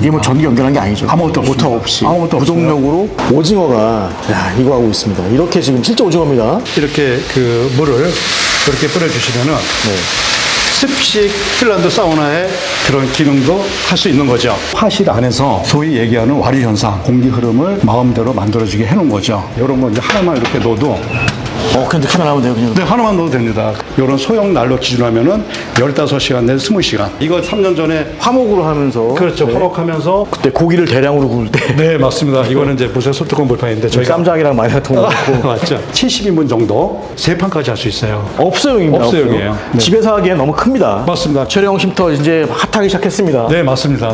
이게 뭐 전기 연결한 게 아니죠. 아무것도 없습니다. 모터 없이. 아무것도 무동력으로 오징어가 야, 이거 하고 있습니다. 이렇게 지금 실제 오징어입니다. 이렇게 그 물을 이렇게 뿌려주시면은 네. 습식 핀란드 사우나의 그런 기능도 할 수 있는 거죠. 화실 안에서 소위 얘기하는 와류 현상, 공기 흐름을 마음대로 만들어주게 해놓은 거죠. 이런 거 이제 하나만 이렇게 넣어도 그냥 넣기만 하면 돼요, 그냥. 네, 하나만 넣어도 됩니다. 이런 소형 난로 기준으로 하면은 15시간 내지 20시간. 이거 3년 전에 화목으로 하면서. 그렇죠. 네. 화목하면서 그때 고기를 대량으로 구울 때. 네, 맞습니다. 이거는 이제 무쇠 소뚜껑 불판인데 저희가 쌈장이랑 마늘 같은 거 넣고. 맞죠. 70인분 정도 3판까지 할 수 있어요. 없어용입니다. 없어용이에요. 네. 집에서 하기엔 너무 큽니다. 맞습니다. 최령 쉼터 이제 핫하기 시작했습니다. 네, 맞습니다.